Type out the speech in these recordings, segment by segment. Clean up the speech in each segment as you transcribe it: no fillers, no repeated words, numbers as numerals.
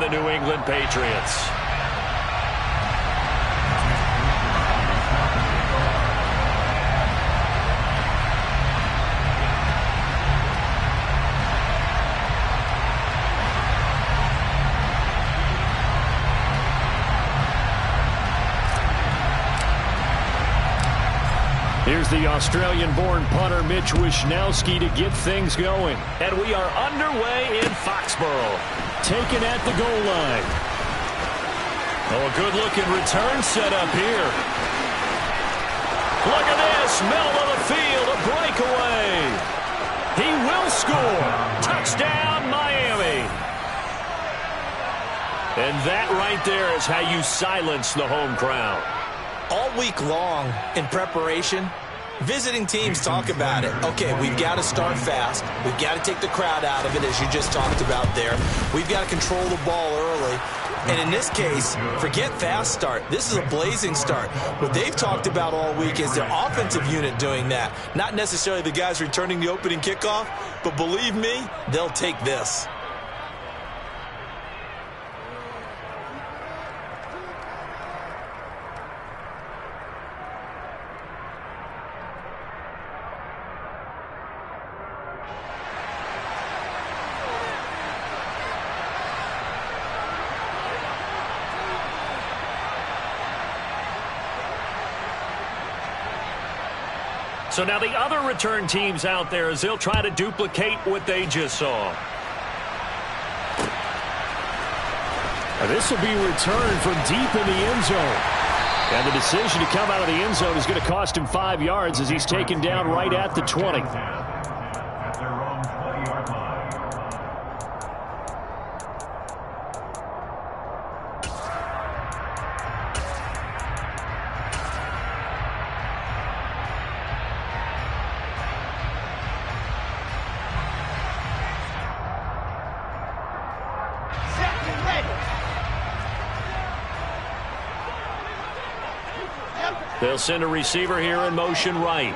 the New England Patriots. Here's the Australian-born punter Mitch Wishnowsky to get things going. And we are underway in Foxborough. Taken at the goal line. Oh, a good-looking return set up here. Look at this. Middle of the field, a breakaway. He will score. Touchdown, Miami. And that right there is how you silence the home crowd. All week long in preparation, visiting teams talk about it. Okay, we've got to start fast. We've got to take the crowd out of it, as you just talked about there. We've got to control the ball early. And in this case, forget fast start. This is a blazing start. What they've talked about all week is their offensive unit doing that. Not necessarily the guys returning the opening kickoff, but believe me, they'll take this. So now the other return teams out there as they'll try to duplicate what they just saw. This will be returned from deep in the end zone. And the decision to come out of the end zone is going to cost him 5 yards as he's taken down right at the 20. They'll send a receiver here in motion right.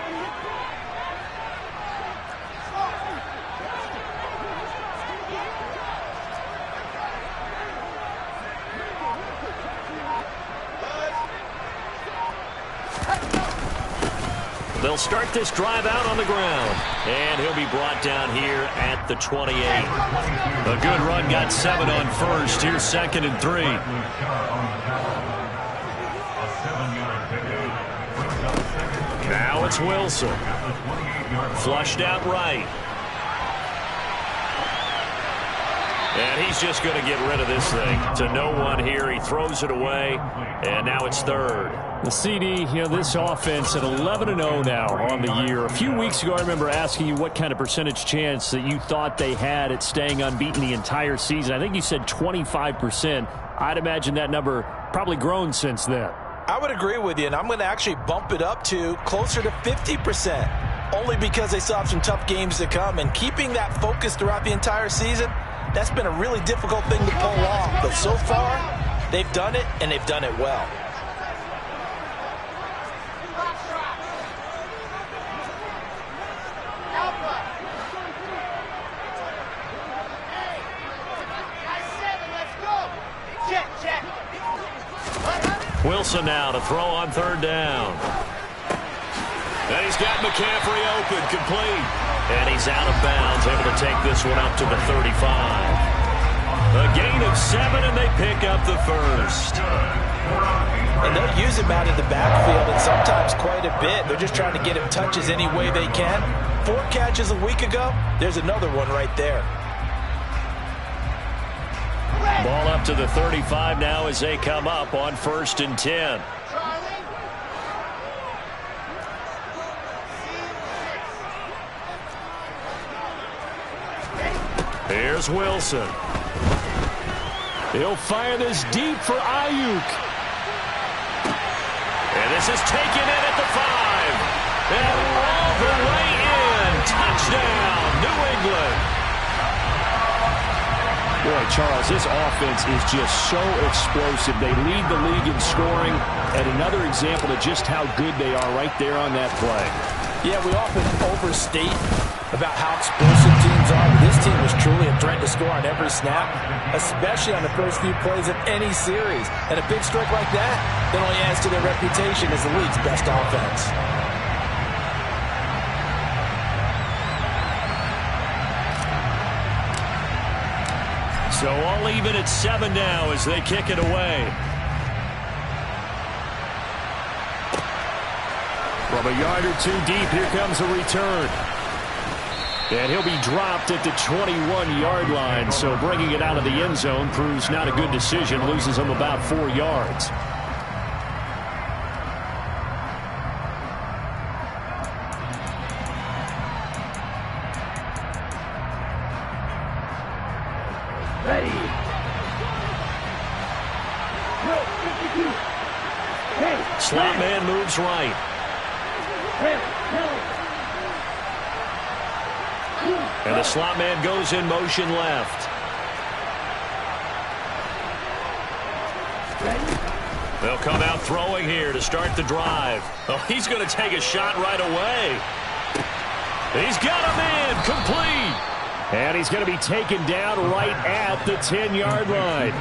They'll start this drive out on the ground. And he'll be brought down here at the 28. A good run, got 7 on first. Here's 2nd and 3. Now it's Wilson. Flushed out right. And he's just going to get rid of this thing to no one here. He throws it away, and now it's 3rd. The CD, this offense at 11-0 now on the year. A few weeks ago, I remember asking you what kind of percentage chance that you thought they had at staying unbeaten the entire season. I think you said 25%. I'd imagine that number probably grown since then. I would agree with you, and I'm going to actually bump it up to closer to 50%, only because they still have some tough games to come. And keeping that focus throughout the entire season, that's been a really difficult thing to pull off. But so far, they've done it, and they've done it well. Wilson now to throw on 3rd down. And he's got McCaffrey open, complete. And he's out of bounds, able to take this one up to the 35. A gain of 7, and they pick up the 1st. And they'll use him out of the backfield, and sometimes quite a bit. They're just trying to get him touches any way they can. 4 catches a week ago. There's another one right there. Ball up to the 35 now as they come up on 1st and 10. Here's Wilson. He'll fire this deep for Ayuk. And this is taken in at the 5. And all the way in. Touchdown, New England. Boy, Charles, this offense is just so explosive. They lead the league in scoring, and another example of just how good they are right there on that play. Yeah, we often overstate about how explosive teams are, but this team was truly a threat to score on every snap, especially on the first few plays of any series. And a big strike like that only adds to their reputation as the league's best offense. So all even at 7 now as they kick it away. From a yard or two deep, here comes a return. And he'll be dropped at the 21-yard line. So bringing it out of the end zone proves not a good decision. Loses him about 4 yards. Slot man moves right. And the slot man goes in motion left. They'll come out throwing here to start the drive. Oh, he's going to take a shot right away. He's got him in, complete. And he's going to be taken down right at the 10-yard line.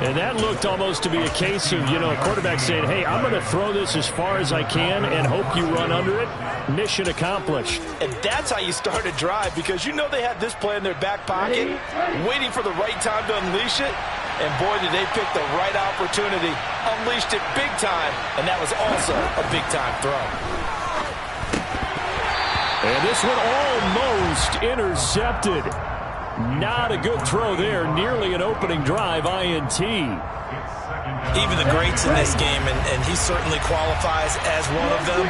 And that looked almost to be a case of, a quarterback saying, hey, I'm going to throw this as far as I can and hope you run under it. Mission accomplished. And that's how you start a drive, because they had this play in their back pocket, waiting for the right time to unleash it. And boy, did they pick the right opportunity. Unleashed it big time, and that was also a big-time throw. And this one almost intercepted. Not a good throw there. Nearly an opening drive INT. Even the greats in this game, and he certainly qualifies as one of them,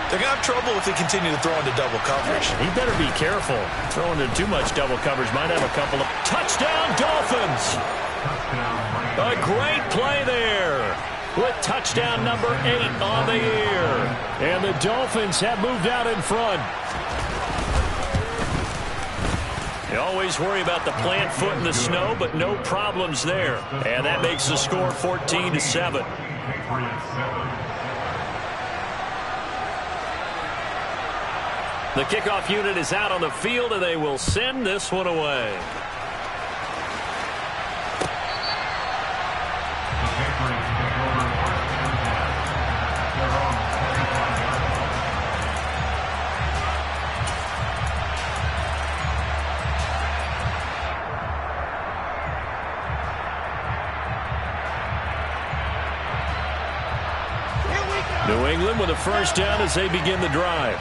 they're going to have trouble if they continue to throw into double coverage. He better be careful. Throwing into too much double coverage might have a couple of... Touchdown, Dolphins! A great play there with touchdown number 8 on the year. And the Dolphins have moved out in front. You always worry about the plant foot in the snow, but no problems there. And that makes the score 14-7. The kickoff unit is out on the field, and they will send this one away. New England with a first down as they begin the drive.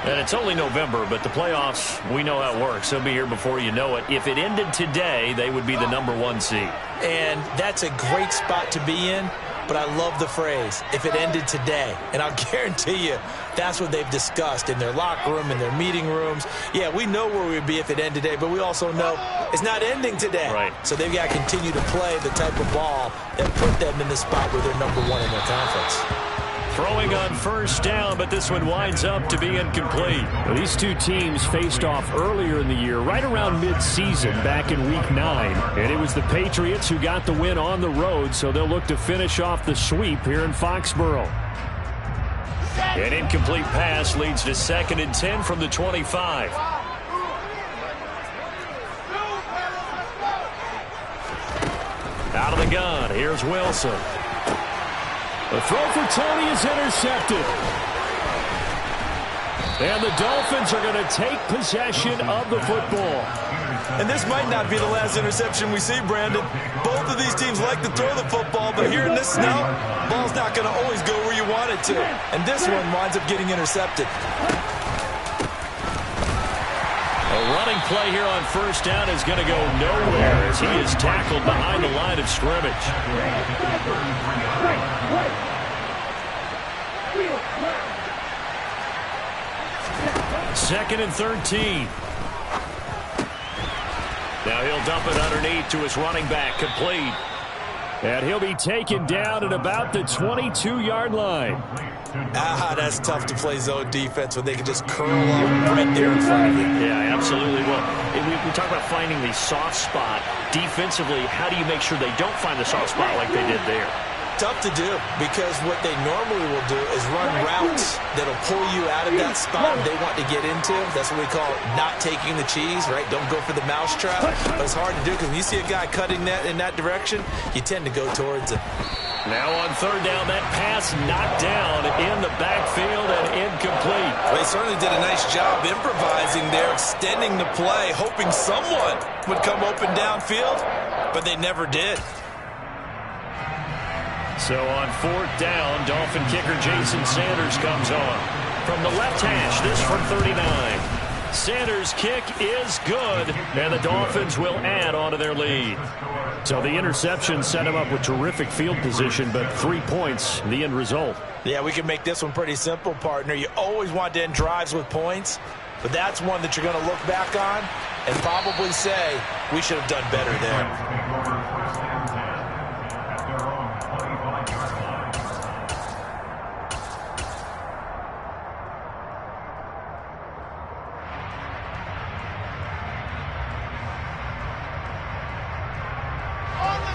And it's only November, but the playoffs, we know how it works. They'll be here before you know it. If it ended today, they would be the #1 seed. And that's a great spot to be in, but I love the phrase, if it ended today. And I'll guarantee you, that's what they've discussed in their locker room, in their meeting rooms. Yeah, we know where we would be if it ended today, but we also know it's not ending today. Right. So they've got to continue to play the type of ball that put them in the spot where they're #1 in their conference. Throwing on first down, but this one winds up to be incomplete. Well, these two teams faced off earlier in the year, right around mid-season, back in Week 9. And it was the Patriots who got the win on the road, so they'll look to finish off the sweep here in Foxborough. An incomplete pass leads to 2nd and 10 from the 25. Out of the gun, here's Wilson. The throw for Tony is intercepted. And the Dolphins are going to take possession of the football. And this might not be the last interception we see, Brandon. Both of these teams like to throw the football, but here in this snow, ball's not going to always go where you want it to. And this one winds up getting intercepted. A running play here on first down is going to go nowhere as he is tackled behind the line of scrimmage. 2nd and 13. Now he'll dump it underneath to his running back, complete. And he'll be taken down at about the 22-yard line. That's tough to play zone defense when they can just curl up right there in front of you. Yeah, absolutely. Well, we talk about finding the soft spot defensively. How do you make sure they don't find the soft spot like they did there? Tough to do, because what they normally will do is run routes that'll pull you out of that spot they want to get into. That's what we call not taking the cheese, right? Don't go for the mousetrap. But it's hard to do, because when you see a guy cutting that in that direction, you tend to go towards it. Now on third down, that pass knocked down in the backfield and incomplete. Well, they certainly did a nice job improvising there, extending the play, hoping someone would come open downfield, but they never did. So on fourth down, Dolphin kicker Jason Sanders comes on. From the left hash, this from 39. Sanders' kick is good, and the Dolphins will add on to their lead. So the interception set him up with terrific field position, but 3 points, the end result. Yeah, we can make this one pretty simple, partner. You always want to end drives with points, but that's one that you're going to look back on and probably say, we should have done better there.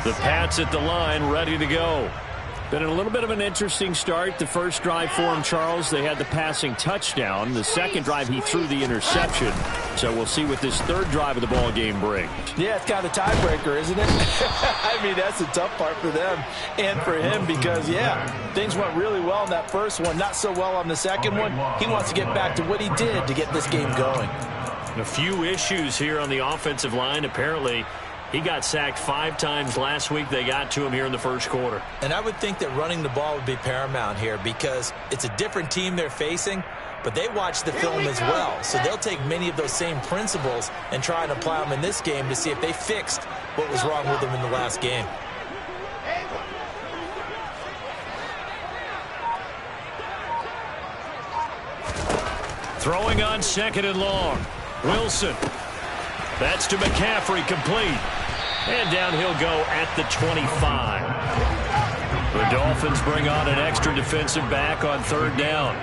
The Pats at the line, ready to go. Been a little bit of an interesting start. The first drive for him, Charles, they had the passing touchdown. The second drive, he threw the interception. So we'll see what this third drive of the ball game brings. Yeah, it's kind of a tiebreaker, isn't it? I mean, that's the tough part for them and for him because, yeah, things went really well in that first one, not so well on the second one. He wants to get back to what he did to get this game going. A few issues here on the offensive line, apparently. He got sacked 5 times last week. They got to him here in the first quarter. And I would think that running the ball would be paramount here because it's a different team they're facing, but they watch the film as well. So they'll take many of those same principles and try and apply them in this game to see if they fixed what was wrong with them in the last game. Throwing on second and long. Wilson. That's to McCaffrey, complete. And down he'll go at the 25. The Dolphins bring on an extra defensive back on third down.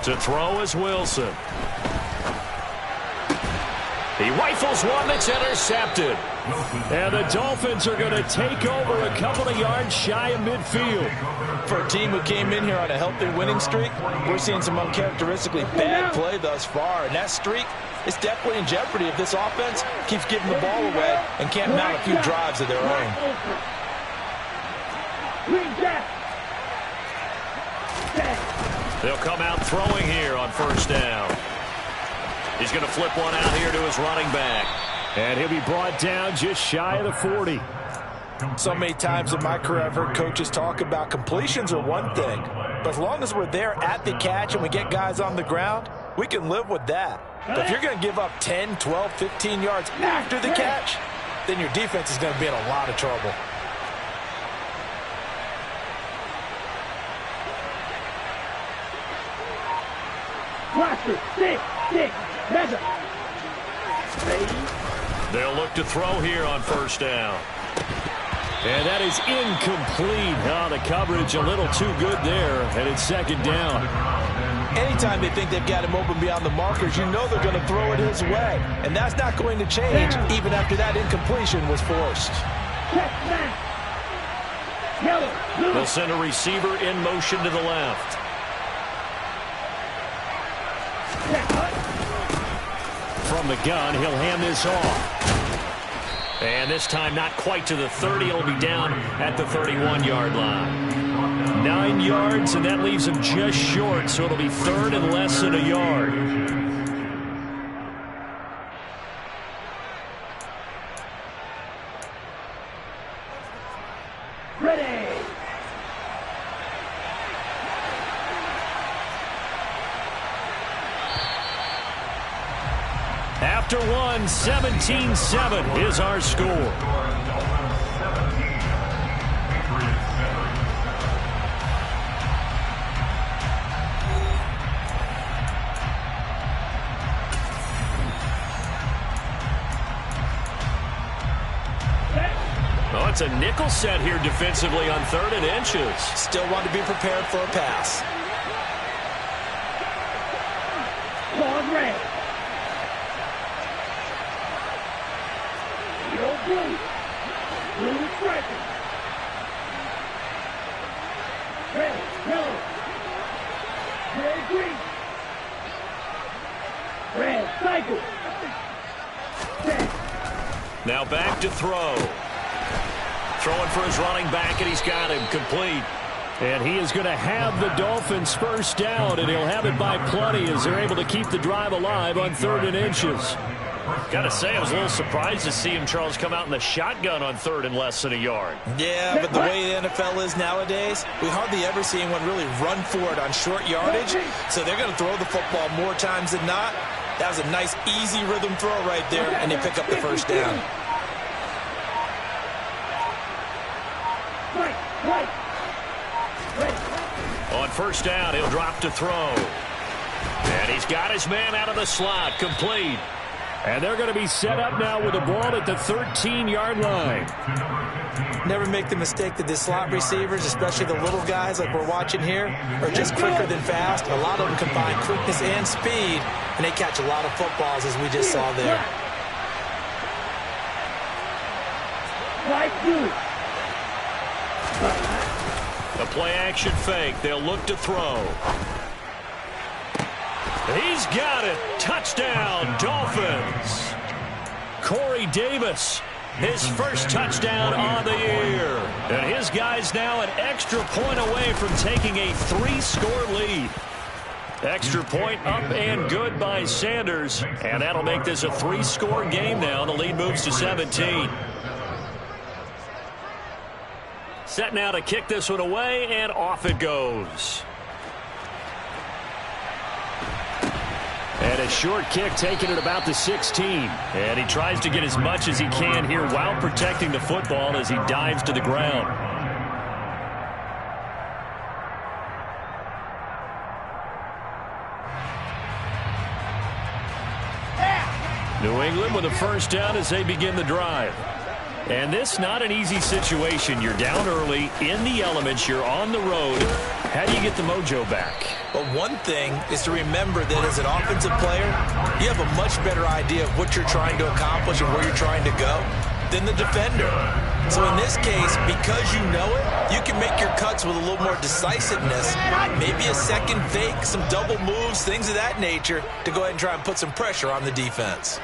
To throw is Wilson. He rifles one that's intercepted. And the Dolphins are going to take over a couple of yards shy of midfield. For a team who came in here on a healthy winning streak, we're seeing some uncharacteristically bad play thus far. And that streak is definitely in jeopardy if this offense keeps giving the ball away and can't mount a few drives of their own. They'll come out throwing here on first down. He's going to flip one out here to his running back. And he'll be brought down just shy of the 40. So many times in my career I've heard coaches talk about completions are one thing. But as long as we're there at the catch and we get guys on the ground, we can live with that. But if you're going to give up 10, 12, 15 yards after the catch, then your defense is going to be in a lot of trouble. They'll look to throw here on first down. And that is incomplete. Oh, the coverage a little too good there, and it's second down. Anytime they think they've got him open beyond the markers, you know they're going to throw it his way. And that's not going to change even after that incompletion was forced. They'll send a receiver in motion to the left. From the gun, he'll hand this off. And this time not quite to the 30. He'll be down at the 31-yard line. 9 yards, and that leaves him just short, so it'll be third and less than a yard. Ready. After one, 17-7 is our score. Oh, It's a nickel set here defensively on 3rd and inches. Still want to be prepared for a pass. Ball red. Yellow blue. Blue striker. Red, yellow. Red, green. Red, cycle. Now back to throw. Throwing for his running back, and he's got him complete. And he is going to have the Dolphins first down, and he'll have it by plenty as they're able to keep the drive alive on 3rd and inches. Got to say, I was a little surprised to see him, Charles, come out in the shotgun on 3rd and less than a yard. Yeah, but the way the NFL is nowadays, we hardly ever see anyone really run for it on short yardage. So they're going to throw the football more times than not. That was a nice, easy rhythm throw right there, and they pick up the first down. On first down, he'll drop to throw. And he's got his man out of the slot, complete. And they're going to be set up now with the ball at the 13-yard line. Never make the mistake that the slot receivers, especially the little guys like we're watching here, are just quicker than fast. A lot of them combine quickness and speed, and they catch a lot of footballs, as we just saw there. The play-action fake. They'll look to throw. He's got it. Touchdown, Dolphins. Corey Davis, his first touchdown on the year. And his guy's now an extra point away from taking a 3-score lead. Extra point up and good by Sanders. And that'll make this a 3-score game now. The lead moves to 17. Set now to kick this one away, and off it goes. And a short kick taken at about the 16. And he tries to get as much as he can here while protecting the football as he dives to the ground. New England with a first down as they begin the drive. And this not an easy situation. You're down early, in the elements, you're on the road. How do you get the mojo back? Well, one thing is to remember that as an offensive player, you have a much better idea of what you're trying to accomplish and where you're trying to go than the defender. So in this case, because you know it, you can make your cuts with a little more decisiveness, maybe a second fake, some double moves, things of that nature, to go ahead and try and put some pressure on the defense.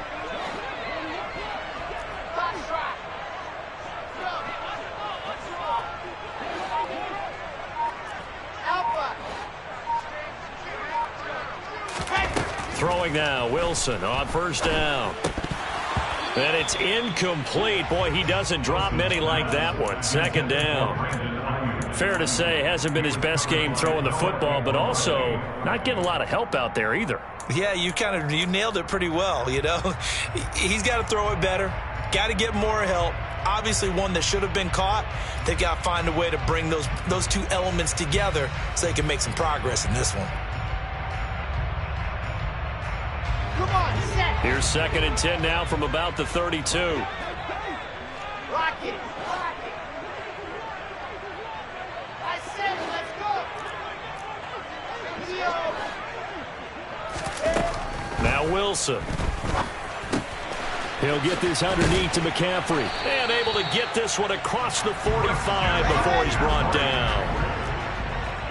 Throwing now, Wilson on first down. And it's incomplete. Boy, he doesn't drop many like that one. Second down. Fair to say, hasn't been his best game throwing the football, but also not getting a lot of help out there either. Yeah, you nailed it pretty well, you know. He's got to throw it better. Got to get more help. Obviously one that should have been caught. They've got to find a way to bring those two elements together so they can make some progress in this one. Here's 2nd and 10 now from about the 32. Rock it. I said, let's go. Now Wilson. He'll get this underneath to McCaffrey. And able to get this one across the 45 before he's brought down.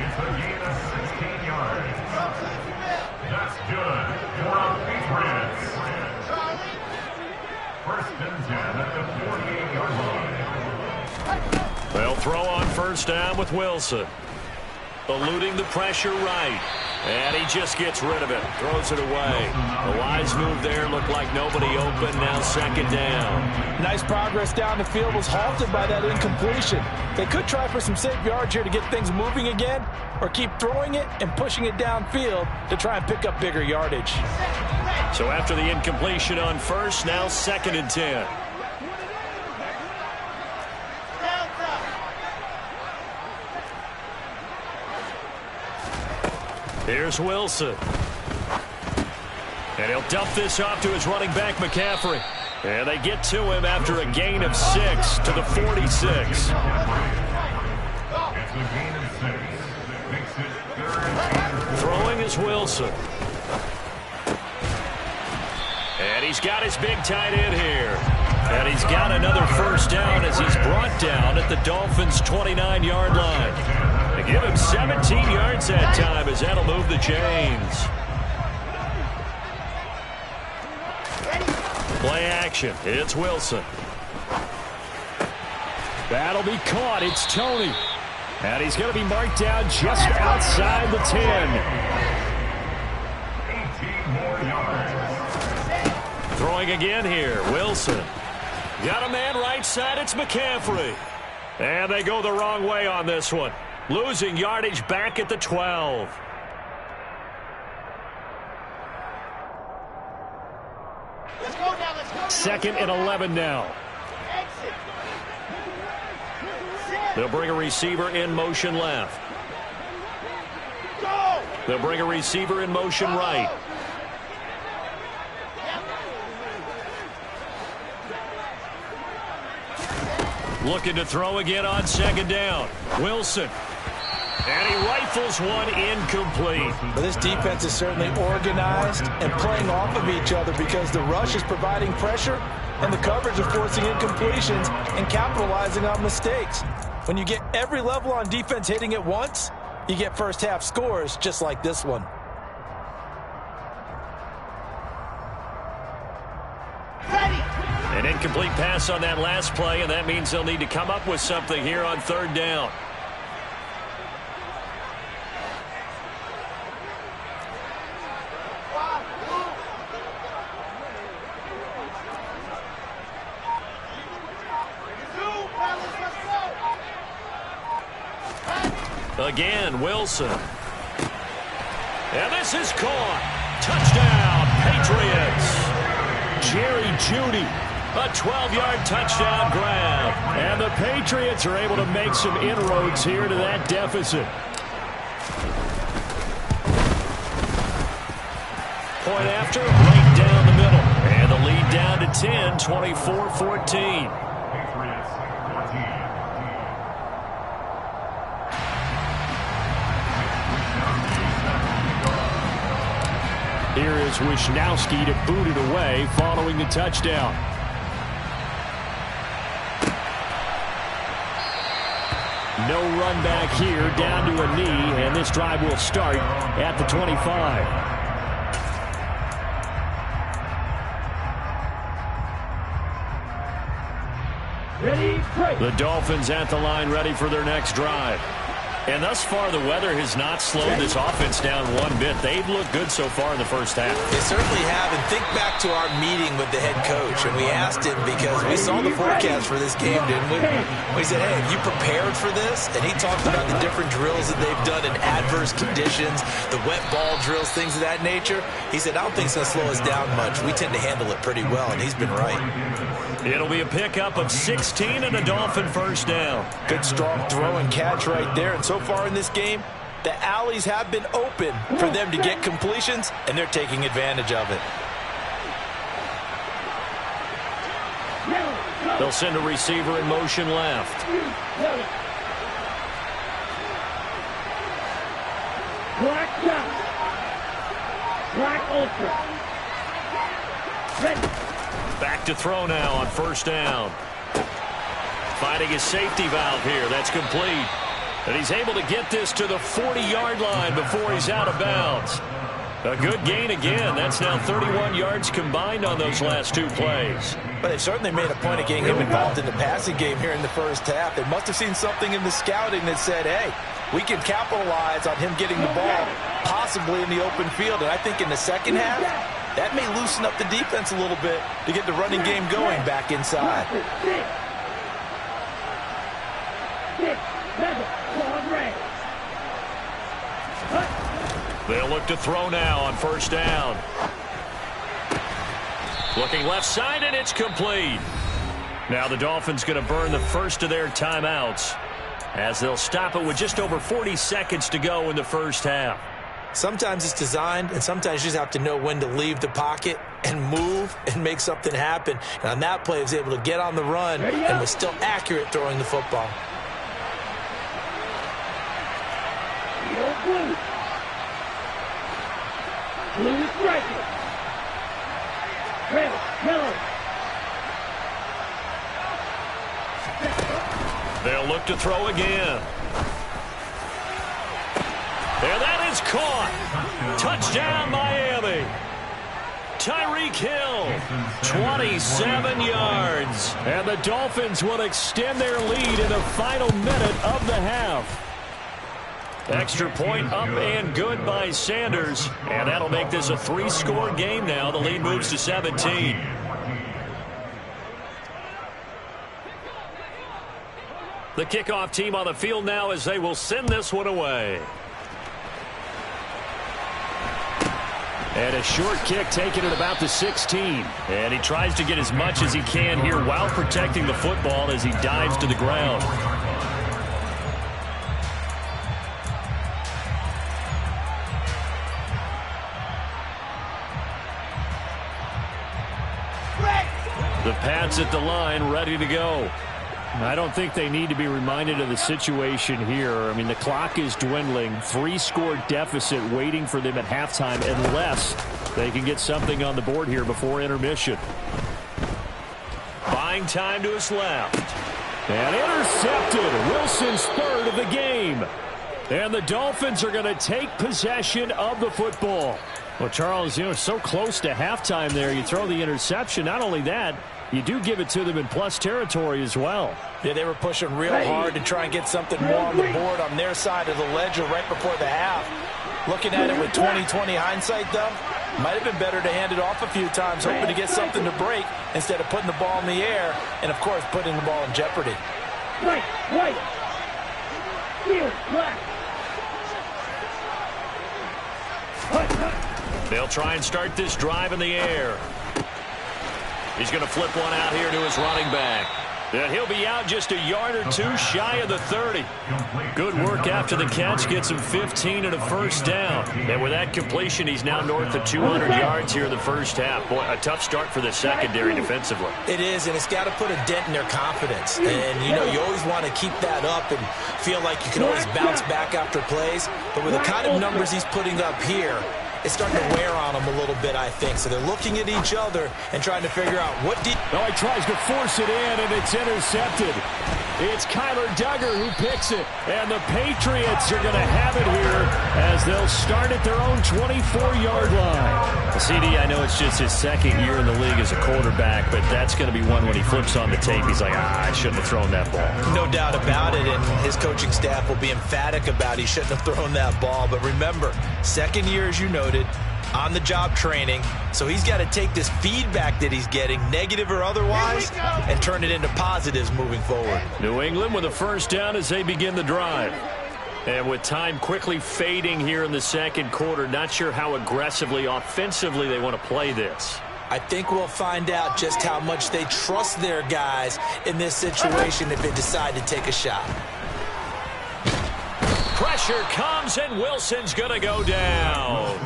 It's a gain of 16 yards. That's good for our Patriots. First and 10 at the 48-yard line. They'll throw on first down with Wilson. Eluding the pressure right. And he just gets rid of it. Throws it away. A wise move there. Looked like nobody open. Now 2nd down. Nice progress down the field. Was halted by that incompletion. They could try for some safe yards here to get things moving again, or keep throwing it and pushing it downfield to try and pick up bigger yardage. So after the incompletion on first, now 2nd and 10. Here's Wilson. And he'll dump this off to his running back, McCaffrey. And they get to him after a gain of 6 to the 46. It's a gain of 6. Makes it 3rd and 4. Throwing is Wilson. And he's got his big tight end here. And he's got another first down as he's brought down at the Dolphins' 29-yard line. They give him 17 yards that time as that'll move the chains. Play action. It's Wilson. That'll be caught. It's Tony. And he's going to be marked down just outside the 10. 18 more yards. Throwing again here. Wilson. Got a man right side. It's McCaffrey. And they go the wrong way on this one. Losing yardage back at the 12. Let's go now, let's go now. 2nd and 11 now. Exit. They'll bring a receiver in motion left. Go. They'll bring a receiver in motion right. Looking to throw again on 2nd down. Wilson. And he rifles one incomplete. But this defense is certainly organized and playing off of each other because the rush is providing pressure and the coverage is forcing incompletions and capitalizing on mistakes. When you get every level on defense hitting at once, you get first half scores just like this one. Ready. An incomplete pass on that last play, and that means they'll need to come up with something here on 3rd down. Again, Wilson. And this is caught. Touchdown, Patriots. Jerry Jeudy, a 12-yard touchdown grab. And the Patriots are able to make some inroads here to that deficit. Point after, right down the middle. And the lead down to 10, 24-14. Patriots 14. Here is Wisnowski to boot it away following the touchdown. No run back here, down to a knee, and this drive will start at the 25. Ready, break. The Dolphins at the line ready for their next drive. And thus far, the weather has not slowed this offense down one bit. They've looked good so far in the first half. They certainly have, and think back to our meeting with the head coach, and we asked him because we saw the forecast for this game, didn't we? We said, hey, have you prepared for this? And he talked about the different drills that they've done in adverse conditions, the wet ball drills, things of that nature. He said, I don't think it's going to slow us down much. We tend to handle it pretty well, and he's been right. It'll be a pickup of 16 and a Dolphin first down. Good strong throw and catch right there, and so far in this game, the alleys have been open for them to get completions, and they're taking advantage of it. They'll send a receiver in motion left. Black shot. Black ultra. Ready. Back to throw now on first down. Finding his safety valve here. That's complete. And he's able to get this to the 40-yard line before he's out of bounds. A good gain again. That's now 31 yards combined on those last two plays. But they certainly made a point of getting him involved in the passing game here in the first half. They must have seen something in the scouting that said, hey, we can capitalize on him getting the ball possibly in the open field. And I think in the second half, that may loosen up the defense a little bit to get the running game going back inside. They'll look to throw now on first down. Looking left side, and it's complete. Now the Dolphins going to burn the first of their timeouts as they'll stop it with just over 40 seconds to go in the first half. Sometimes it's designed, and sometimes you just have to know when to leave the pocket and move and make something happen. And on that play, he was able to get on the run and was still accurate throwing the football. Blue. Blue is striking. Red, yellow. They'll look to throw again. And that is caught. Touchdown, Miami. Tyreek Hill, 27 yards. And the Dolphins will extend their lead in the final minute of the half. Extra point up and good by Sanders. And that'll make this a 3-score game now. The lead moves to 17. The kickoff team on the field now as they will send this one away. And a short kick taken at about the 16. And he tries to get as much as he can here while protecting the football as he dives to the ground. The Pats at the line, ready to go. I don't think they need to be reminded of the situation here. I mean, the clock is dwindling. 3-score deficit waiting for them at halftime unless they can get something on the board here before intermission. Buying time to his left. And intercepted. Wilson's third of the game. And the Dolphins are going to take possession of the football. Well, Charles, so close to halftime there. You throw the interception. Not only that, you do give it to them in plus territory as well. Yeah, they were pushing real hard to try and get something more on the board on their side of the ledger right before the half. Looking at it with 20/20 hindsight, though, might have been better to hand it off a few times, hoping to get something to break instead of putting the ball in the air and, of course, putting the ball in jeopardy. Right. Field, black. They'll try and start this drive in the air. He's going to flip one out here to his running back. And he'll be out just a yard or two shy of the 30. Good work after the catch. Gets him 15 and a first down. And with that completion, he's now north of 200 yards here in the first half. Boy, a tough start for the secondary defensively. It is, and it's got to put a dent in their confidence. And, you always want to keep that up and feel like you can always bounce back after plays. But with the kind of numbers he's putting up here, it's starting to wear on them a little bit, I think. So they're looking at each other and trying to figure out what deep. Oh, he tries to force it in, and it's intercepted. It's Kyler Duggar who picks it. And the Patriots are going to have it here as they'll start at their own 24-yard line. CD, I know it's just his second year in the league as a quarterback, but that's going to be one when he flips on the tape. He's like, I shouldn't have thrown that ball. No doubt about it, and his coaching staff will be emphatic about he shouldn't have thrown that ball. But remember, second year, as you noted, on-the-job training. So he's got to take this feedback that he's getting, negative or otherwise, and turn it into positives moving forward. New England with a first down as they begin the drive. And with time quickly fading here in the second quarter, not sure how aggressively, offensively they want to play this. I think we'll find out just how much they trust their guys in this situation if they decide to take a shot. Pressure comes, and Wilson's going to go down.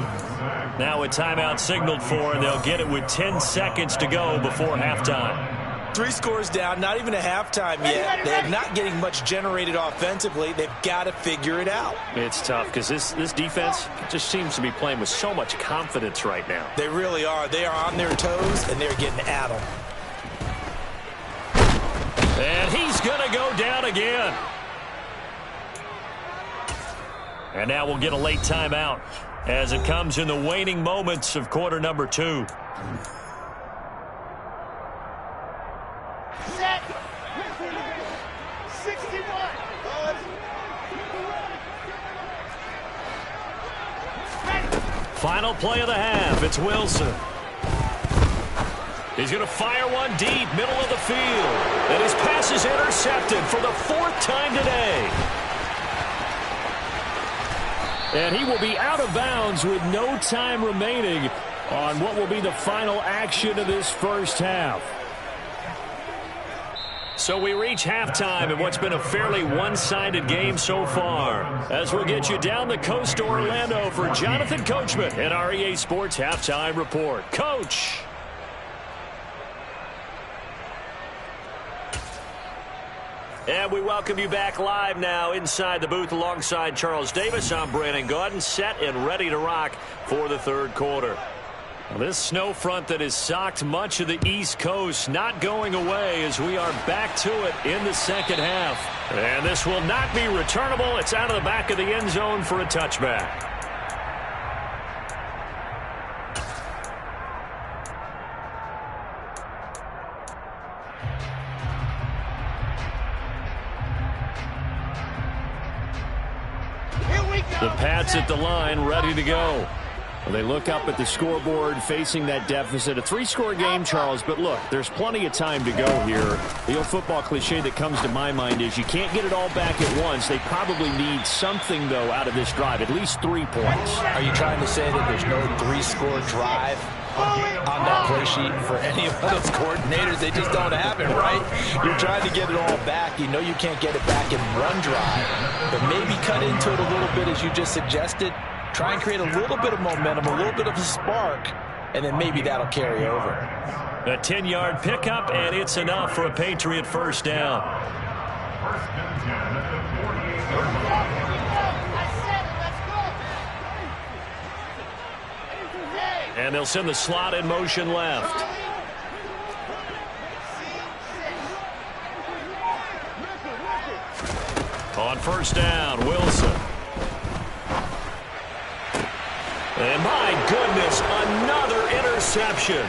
Now a timeout signaled for, and they'll get it with 10 seconds to go before halftime. 3 scores down, not even a halftime yet. They're not getting much generated offensively. They've got to figure it out. It's tough because this defense just seems to be playing with so much confidence right now. They really are. They are on their toes, and they're getting at them. And he's going to go down again. And now we'll get a late timeout as it comes in the waning moments of quarter number 2. Set. 61. Final play of the half. It's Wilson. He's going to fire one deep, middle of the field. And his pass is intercepted for the 4th time today. And he will be out of bounds with no time remaining on what will be the final action of this first half. So we reach halftime in what's been a fairly one-sided game so far. As we'll get you down the coast to Orlando for Jonathan Coachman and our EA Sports Halftime Report. Coach. And we welcome you back live now inside the booth alongside Charles Davis. I'm Brandon Gaudin, set and ready to rock for the third quarter. This snow front that has socked much of the East Coast not going away as we are back to it in the second half. And this will not be returnable. It's out of the back of the end zone for a touchback. The Pats at the line, ready to go. They look up at the scoreboard facing that deficit. A three-score game, Charles, but look, there's plenty of time to go here. The old football cliche that comes to my mind is you can't get it all back at once. They probably need something, though, out of this drive, at least 3 points. Are you trying to say that there's no three-score drive on that play sheet for any of those coordinators? They just don't have it, right? You're trying to get it all back. You know you can't get it back in one drive, but maybe cut into it a little bit as you just suggested. Try and create a little bit of momentum, a little bit of a spark, and then maybe that'll carry over. A 10-yard pickup, and it's enough for a Patriot first down. First and 10 at the 48-yard line. And they'll send the slot in motion left. On first down, Wilson. And my goodness, another interception.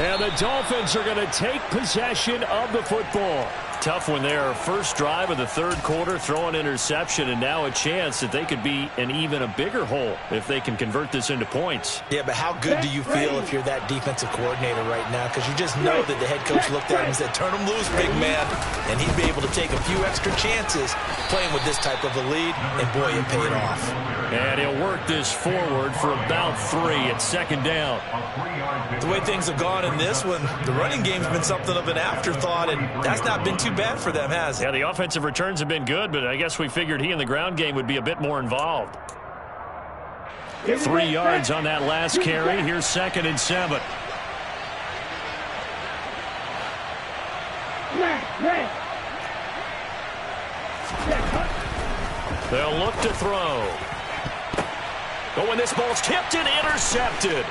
And the Dolphins are going to take possession of the football. Tough one there. First drive of the third quarter, throw an interception, and now a chance that they could be in even a bigger hole if they can convert this into points. Yeah, but how good do you feel if you're that defensive coordinator right now? Because you just know that the head coach looked at him and said, turn him loose, big man. And he'd be able to take a few extra chances playing with this type of a lead, and boy, it paid off. And he'll work this forward for about 3 at second down. The way things have gone in this one, the running game's been something of an afterthought, and that's not been too bad for them, has it? Yeah, the offensive returns have been good, but I guess we figured he in the ground game would be a bit more involved. 3 yards on that last carry. Here's 2nd and 7. They'll look to throw. Oh, and this ball's tipped and intercepted.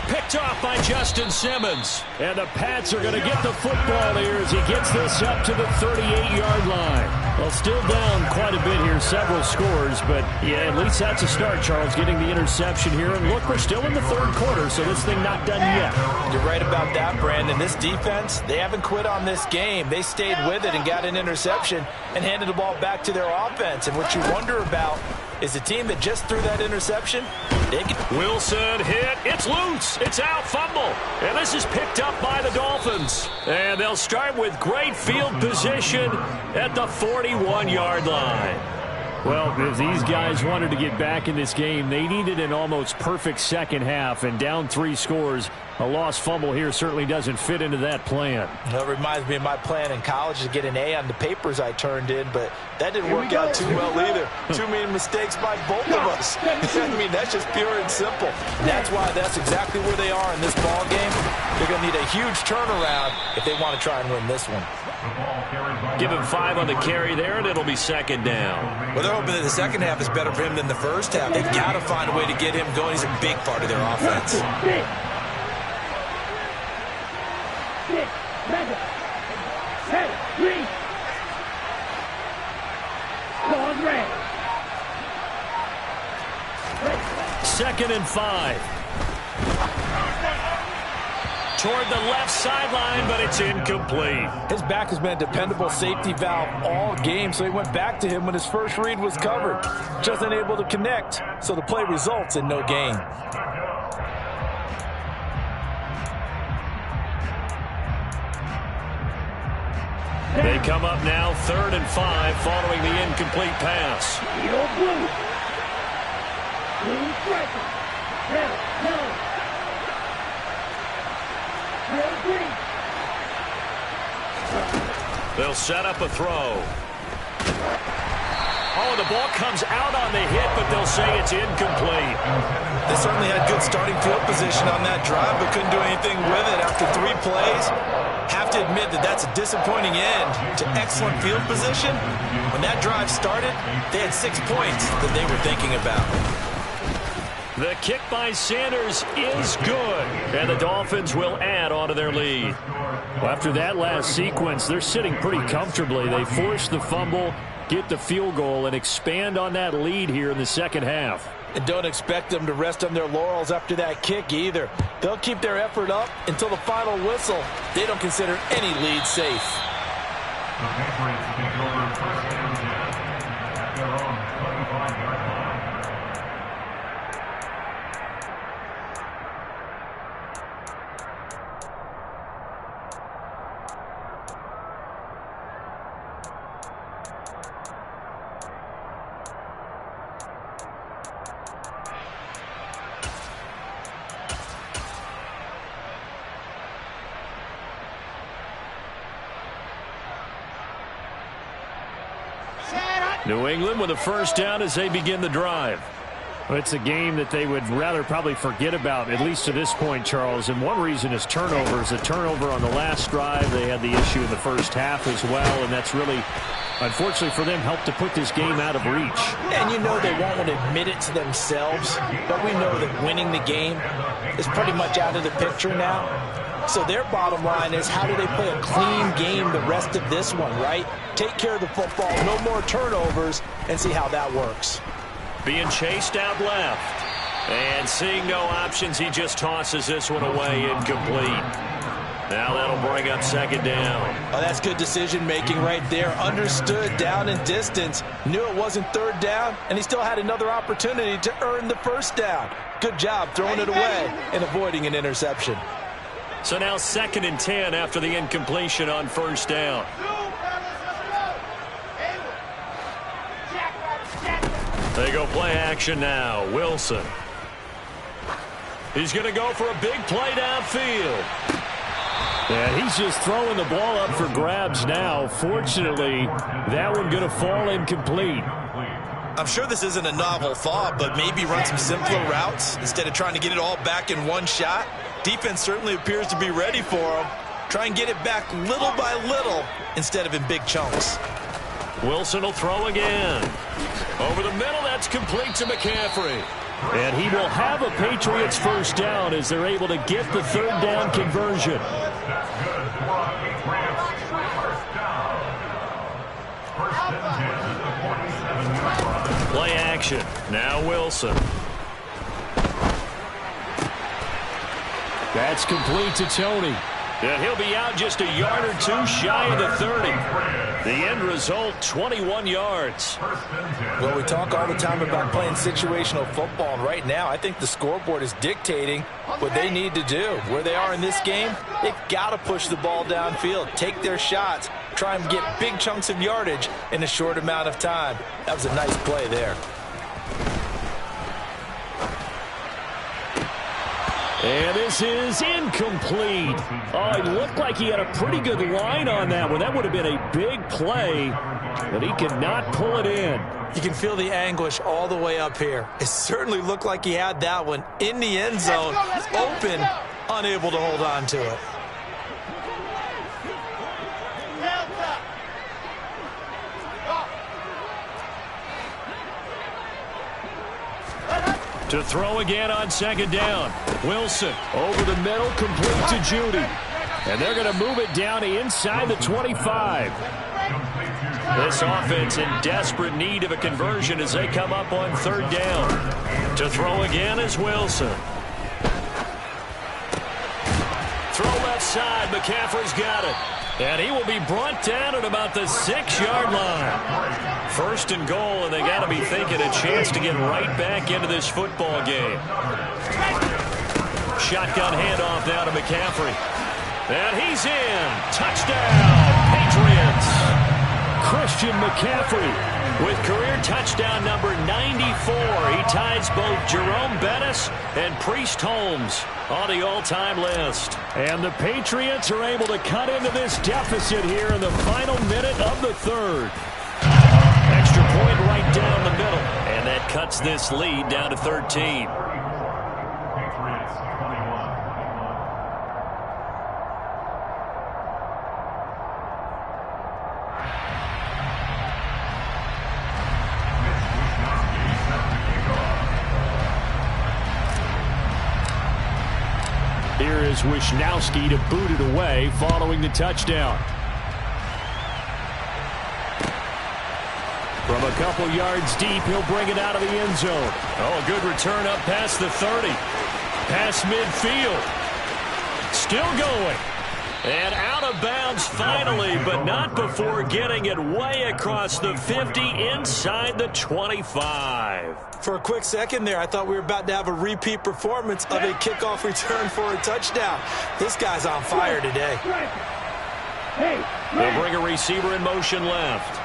Picked off by Justin Simmons. And the Pats are going to get the football here as he gets this up to the 38-yard line. Well, still down quite a bit here, several scores, but yeah, at least that's a start, Charles, getting the interception here. And look, we're still in the third quarter, so this thing not done yet. You're right about that, Brandon. This defense, they haven't quit on this game. They stayed with it and got an interception and handed the ball back to their offense. And what you wonder about is the team that just threw that interception. Wilson hit. It's loose. It's out. Fumble. And this is picked up by the Dolphins. And they'll start with great field position at the 41-yard line. Well, if these guys wanted to get back in this game, they needed an almost perfect second half, and down 3 scores. A lost fumble here certainly doesn't fit into that plan. Well, it reminds me of my plan in college to get an A on the papers I turned in, but that didn't work out too well either. Too many mistakes by both of us. I mean, that's just pure and simple. And that's why that's exactly where they are in this ball game. They're going to need a huge turnaround if they want to try and win this one. Give him 5 on the carry there, and it'll be 2nd down. Well, they're hoping that the second half is better for him than the first half. They've got to find a way to get him going. He's a big part of their offense. 6, 7, 3. Ball's red. 2nd and 5. Toward the left sideline, but it's incomplete. His back has been a dependable safety valve all game, so he went back to him when his first read was covered. Just unable to connect, so the play results in no gain. They come up now 3rd and 5 following the incomplete pass. Yellow blue. Blue striker. Red. Red green. They'll set up a throw. Oh, the ball comes out on the hit, but they'll say it's incomplete. They certainly had good starting field position on that drive, but couldn't do anything with it after 3 plays. Have to admit that that's a disappointing end to excellent field position. When that drive started, they had 6 points that they were thinking about. The kick by Sanders is good, and the Dolphins will add on to their lead. Well, after that last sequence, they're sitting pretty comfortably. They force the fumble, get the field goal, and expand on that lead here in the second half. And don't expect them to rest on their laurels after that kick either. They'll keep their effort up until the final whistle. They don't consider any lead safe. The Patriots take over first and 10 at their own 25-yard line. New England with a first down as they begin the drive. Well, it's a game that they would rather probably forget about, at least to this point, Charles. And one reason is turnovers. A turnover on the last drive. They had the issue in the first half as well, and that's really, unfortunately for them, helped to put this game out of reach. And you know they won't want to admit it to themselves, but we know that winning the game is pretty much out of the picture now. So their bottom line is, how do they play a clean game the rest of this one, right? Take care of the football, no more turnovers, and see how that works. Being chased out left. And seeing no options, he just tosses this one away, incomplete. Now that'll bring up second down. Oh, that's good decision-making right there. Understood down and distance. Knew it wasn't third down, and he still had another opportunity to earn the first down. Good job throwing it away and avoiding an interception. So now 2nd and 10 after the incompletion on first down. They go play action now. Wilson. He's going to go for a big play downfield. And he's just throwing the ball up for grabs now. Fortunately, that one going to fall incomplete. I'm sure this isn't a novel thought, but maybe run some simpler routes instead of trying to get it all back in one shot. Defense certainly appears to be ready for him. Try and get it back little by little instead of in big chunks. Wilson will throw again. Over the middle, that's complete to McCaffrey. And he will have a Patriots first down as they're able to get the third down conversion. That's good for the Patriots. First down. First and 10 at the 47-yard line. Play action. Now Wilson. That's complete to Tony. And he'll be out just a yard or two shy of the 30. The end result, 21 yards. Well, we talk all the time about playing situational football, and right now I think the scoreboard is dictating what they need to do. Where they are in this game, they've got to push the ball downfield, take their shots, try and get big chunks of yardage in a short amount of time. That was a nice play there. And this is incomplete. Oh, it looked like he had a pretty good line on that one. That would have been a big play, but he could not pull it in. You can feel the anguish all the way up here. It certainly looked like he had that one in the end zone, open, unable to hold on to it. To throw again on second down. Wilson over the middle, complete to Judy. And they're going to move it down to inside the 25. This offense in desperate need of a conversion as they come up on third down. To throw again is Wilson. Throw left side. McCaffrey's got it. And he will be brought down at about the 6-yard line. First and goal, and they got to be thinking a chance to get right back into this football game. Shotgun handoff now to McCaffrey. And he's in. Touchdown, Patriots. Chris Christian McCaffrey. With career touchdown number 94, he ties both Jerome Bettis and Priest Holmes on the all-time list. And the Patriots are able to cut into this deficit here in the final minute of the third. Extra point right down the middle. And that cuts this lead down to 13. Here is Wisnowski to boot it away following the touchdown. From a couple yards deep, he'll bring it out of the end zone. Oh, a good return up past the 30. Past midfield. Still going. And out of bounds finally, but not before getting it way across the 50 inside the 25. For a quick second there, I thought we were about to have a repeat performance of a kickoff return for a touchdown. This guy's on fire today. They'll bring a receiver in motion left.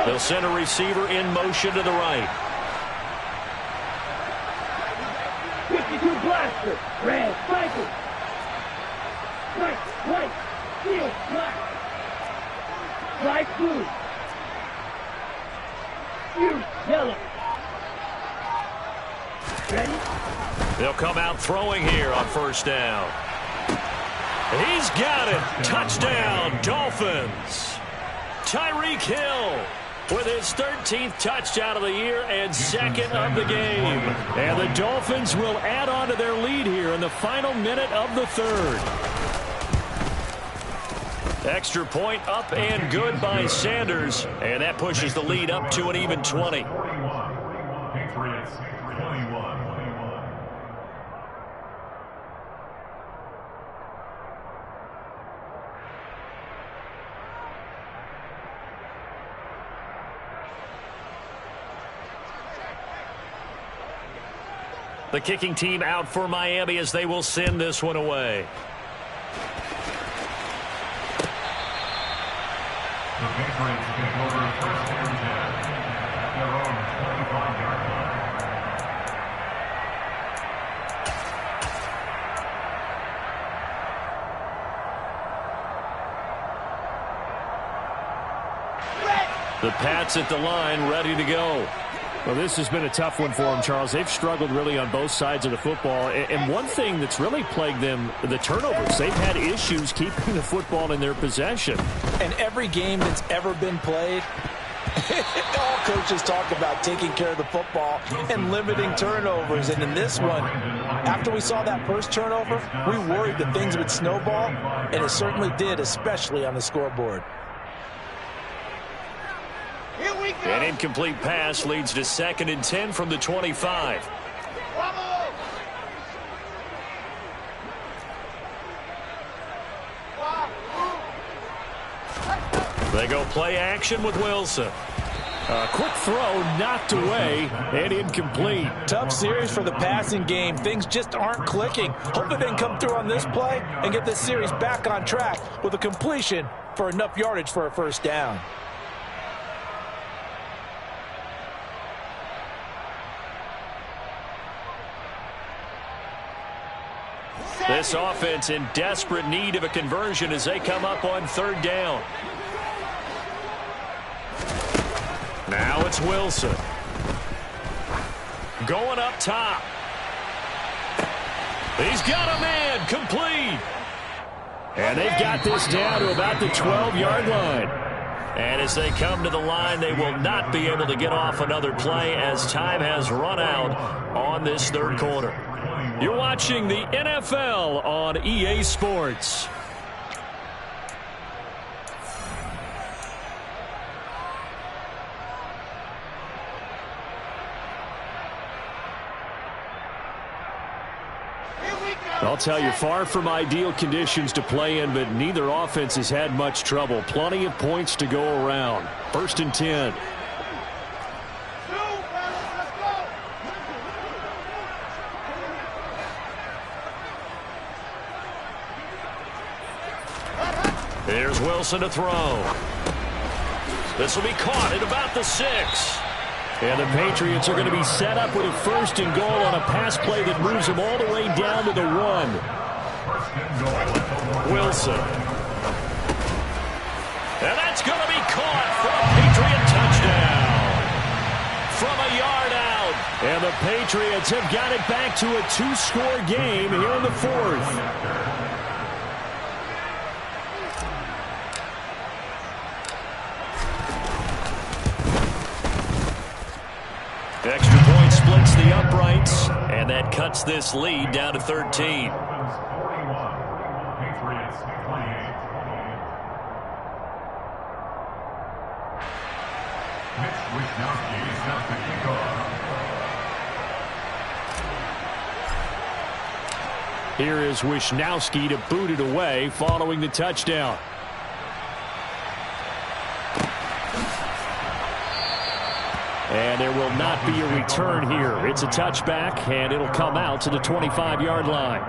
They'll send a receiver in motion to the right. 52 blaster, red, cycle. Right, white, steel, black. Light blue. Huge, yellow. Ready? They'll come out throwing here on first down. He's got it. Touchdown, Dolphins. Tyreek Hill with his 13th touchdown of the year and second of the game. And the Dolphins will add on to their lead here in the final minute of the third. Extra point up and good by Sanders. And that pushes the lead up to an even 20. Patriots 21. The kicking team out for Miami as they will send this one away. The Patriots take over first and 10 at their own 25-yard line. The Pats at the line, ready to go. Well, this has been a tough one for them, Charles. They've struggled really on both sides of the football. And one thing that's really plagued them, the turnovers. They've had issues keeping the football in their possession. And every game that's ever been played, all coaches talk about taking care of the football and limiting turnovers. And in this one, after we saw that first turnover, we worried that things would snowball, and it certainly did, especially on the scoreboard. An incomplete pass leads to 2nd and 10 from the 25. They go play action with Wilson. A quick throw knocked away and incomplete. Tough series for the passing game. Things just aren't clicking. Hoping they can come through on this play and get this series back on track with a completion for enough yardage for a first down. This offense in desperate need of a conversion as they come up on 3rd down. Now it's Wilson. Going up top. He's got a man, complete. And they've got this down to about the 12-yard line. And as they come to the line, they will not be able to get off another play as time has run out on this 3rd quarter. You're watching the NFL on EA Sports. I'll tell you, far from ideal conditions to play in, but neither offense has had much trouble. Plenty of points to go around. 1st and 10. Here's Wilson to throw. This will be caught at about the 6. And the Patriots are going to be set up with a 1st and goal on a pass play that moves them all the way down to the 1. Wilson. And that's going to be caught for a Patriot touchdown. From a yard out. And the Patriots have got it back to a 2-score game here in the 4th. Extra point splits the uprights, and that cuts this lead down to 13. Here is Wisnowski to boot it away following the touchdown. And there will not be a return here. It's a touchback, and it'll come out to the 25-yard line.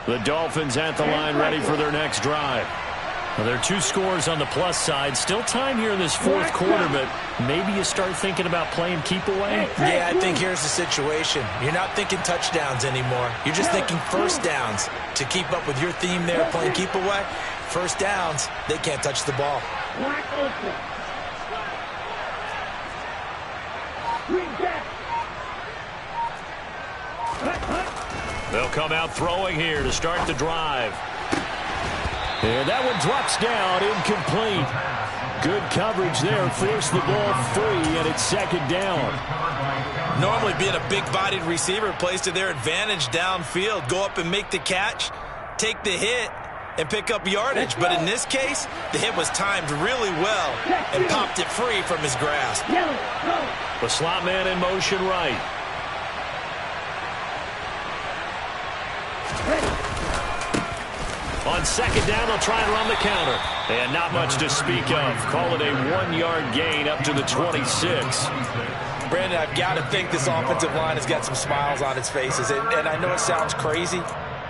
The Dolphins at the line ready for their next drive. Well, there are 2 scores on the plus side. Still time here in this 4th quarter, but maybe you start thinking about playing keep away? Yeah, I think here's the situation. You're not thinking touchdowns anymore. You're just thinking first downs. To keep up with your theme there, playing keep away, first downs, they can't touch the ball. They'll come out throwing here to start the drive. And that one drops down, incomplete. Good coverage there, forced the ball free, and it's 2nd down. Normally being a big-bodied receiver plays to their advantage downfield. Go up and make the catch, take the hit, and pick up yardage. But in this case, the hit was timed really well and popped it free from his grasp. The slot man in motion right. On 2nd down, they'll try and run the counter. And not much to speak of. Call it a 1-yard gain up to the 26. Brandon, I've got to think this offensive line has got some smiles on its faces. And I know it sounds crazy,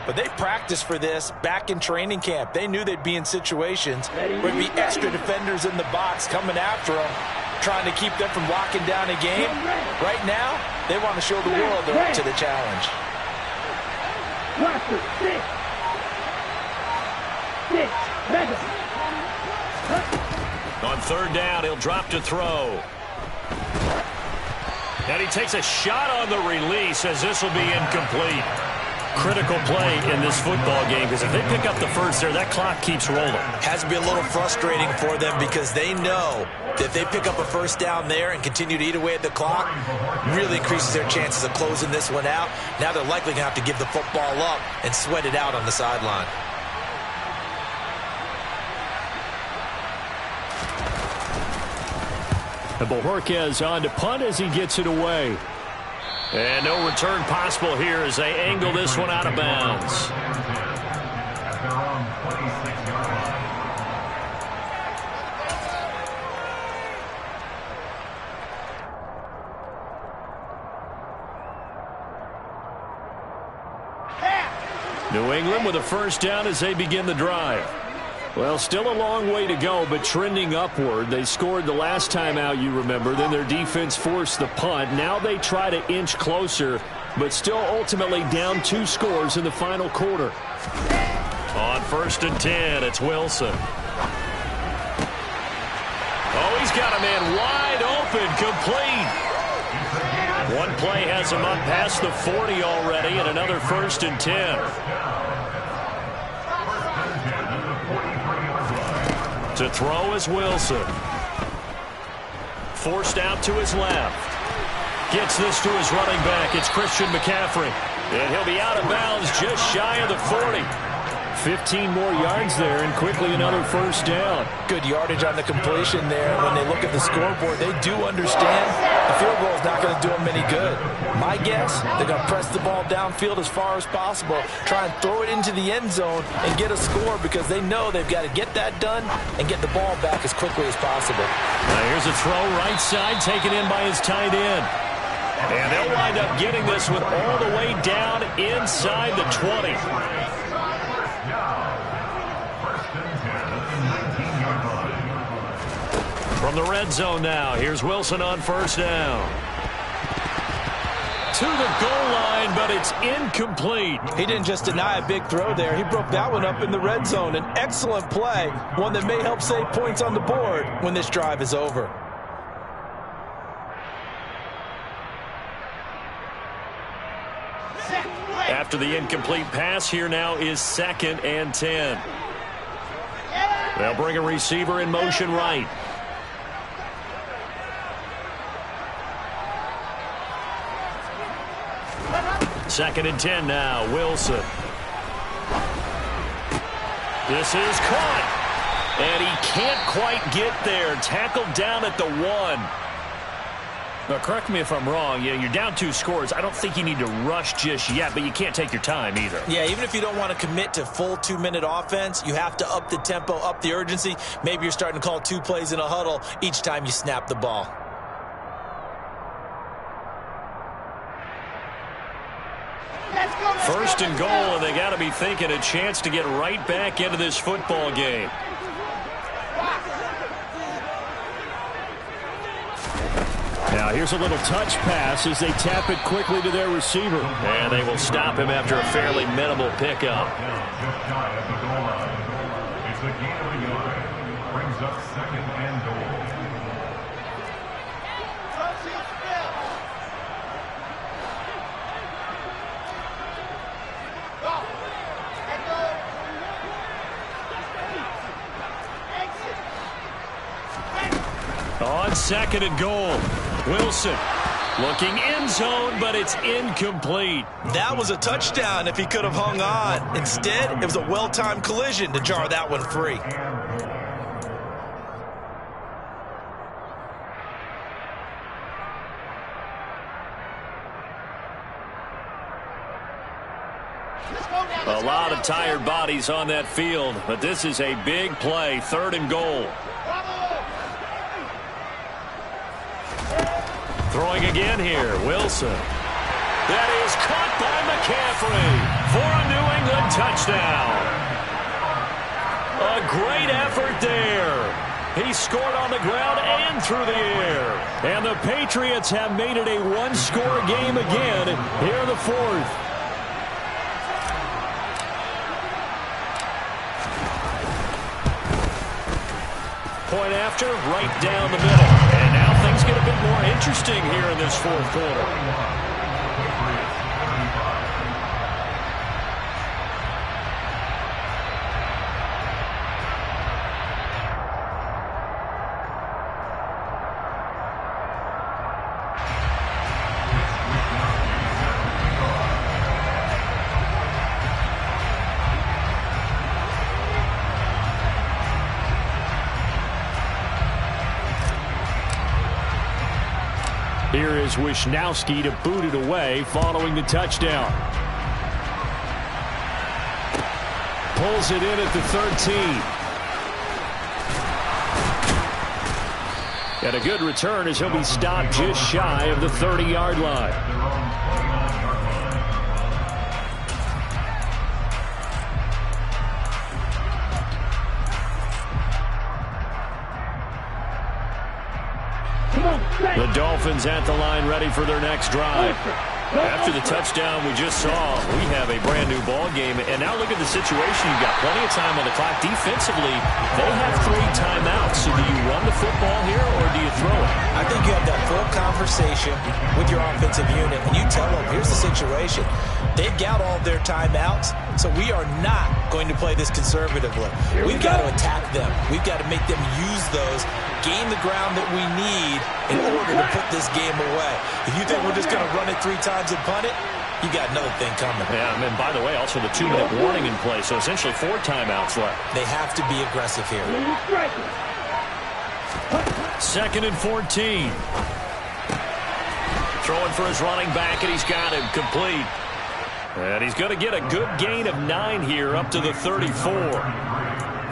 but they practiced for this back in training camp. They knew they'd be in situations where there'd be extra defenders in the box coming after them, trying to keep them from locking down a game. Right now, they want to show the world they're up to the challenge. On 3rd down, he'll drop to throw. And he takes a shot on the release as this will be incomplete. Critical play in this football game because if they pick up the first there, that clock keeps rolling. Has to be a little frustrating for them because they know that if they pick up a first down there and continue to eat away at the clock, really increases their chances of closing this one out. Now they're likely going to have to give the football up and sweat it out on the sideline. And Bojorquez on to punt as he gets it away. And no return possible here as they angle this one out of bounds. New England with a 1st down as they begin the drive. Well, still a long way to go, but trending upward. They scored the last time out, you remember. Then their defense forced the punt. Now they try to inch closer, but still ultimately down 2 scores in the final quarter. On 1st and 10, it's Wilson. Oh, he's got a man wide open, complete. One play has him up past the 40 already, and another 1st and 10. To throw is Wilson. Forced out to his left. Gets this to his running back. It's Christian McCaffrey. And he'll be out of bounds just shy of the 40. 15 more yards there and quickly another first down. Good yardage on the completion there. When they look at the scoreboard, they do understand the field goal is not going to do them any good. My guess, they're going to press the ball downfield as far as possible, try and throw it into the end zone and get a score because they know they've got to get that done and get the ball back as quickly as possible. Now here's a throw right side taken in by his tight end. And they'll wind up getting this one all the way down inside the 20. From the red zone now, here's Wilson on first down. To the goal line, but it's incomplete. He didn't just deny a big throw there. He broke that one up in the red zone. An excellent play, one that may help save points on the board when this drive is over. After the incomplete pass, here now is 2nd and 10. They'll bring a receiver in motion right. Second and 10 now, Wilson. This is caught. And he can't quite get there. Tackled down at the 1. Now, correct me if I'm wrong. You're down 2 scores. I don't think you need to rush just yet, but you can't take your time either. Yeah, even if you don't want to commit to full 2-minute offense, you have to up the tempo, up the urgency. Maybe you're starting to call 2 plays in a huddle each time you snap the ball. First and goal, and they got to be thinking a chance to get right back into this football game. Now here's a little touch pass as they tap it quickly to their receiver. And they will stop him after a fairly minimal pickup. Just shy of the goal line. It's a gain of a yard. Brings up 2nd and goal. On 2nd and goal, Wilson looking end zone, but it's incomplete. That was a touchdown if he could have hung on. Instead, it was a well-timed collision to jar that one free. A lot of tired bodies on that field, but this is a big play, 3rd and goal. Throwing again here, Wilson. That is caught by McCaffrey for a New England touchdown. A great effort there. He scored on the ground and through the air. And the Patriots have made it a 1-score game again here in the 4th. Point after, right down the middle. And now things get a bit more interesting here in this 4th quarter. Here is Wisnowski to boot it away following the touchdown. Pulls it in at the 13. And a good return as he'll be stopped just shy of the 30-yard line. The Dolphins at the line ready for their next drive. After the touchdown we just saw, we have a brand new ball game. And now look at the situation. You've got plenty of time on the clock. Defensively, they have 3 timeouts. So do you run the football here or do you throw it? I think you have that full conversation with your offensive unit, and you tell them, here's the situation. They've got all their timeouts, so we are not going to play this conservatively. We've got to attack them. We've got to make them use those, gain the ground that we need in order to put this game away. If you think we're just going to run it 3 times and punt it, you got another thing coming. Yeah, and by the way, also the 2-minute warning in play, so essentially 4 timeouts left. They have to be aggressive here. 2nd and 14. Throwing for his running back, and he's got him complete. And he's going to get a good gain of 9 here up to the 34.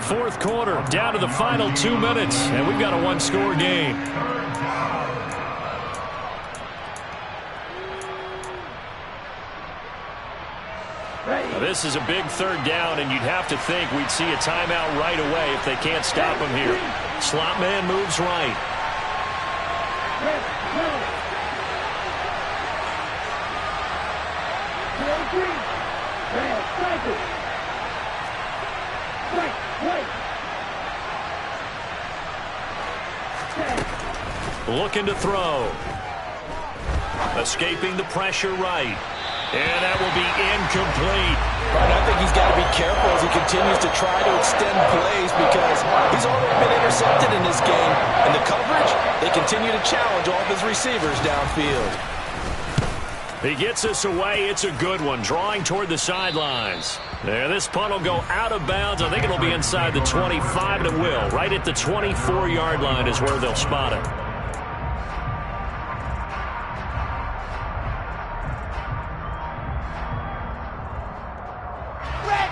4th quarter, down to the final 2 minutes, and we've got a 1-score game. Now, this is a big 3rd down, and you'd have to think we'd see a timeout right away if they can't stop him here. Slot man moves right. Looking to throw. Escaping the pressure right. And that will be incomplete. Right, I think he's got to be careful as he continues to try to extend plays because he's already been intercepted in this game. And the coverage, they continue to challenge all of his receivers downfield. He gets this away. It's a good one. Drawing toward the sidelines. There, this punt will go out of bounds. I think it'll be inside the 25, and it will. Right at the 24-yard line is where they'll spot it.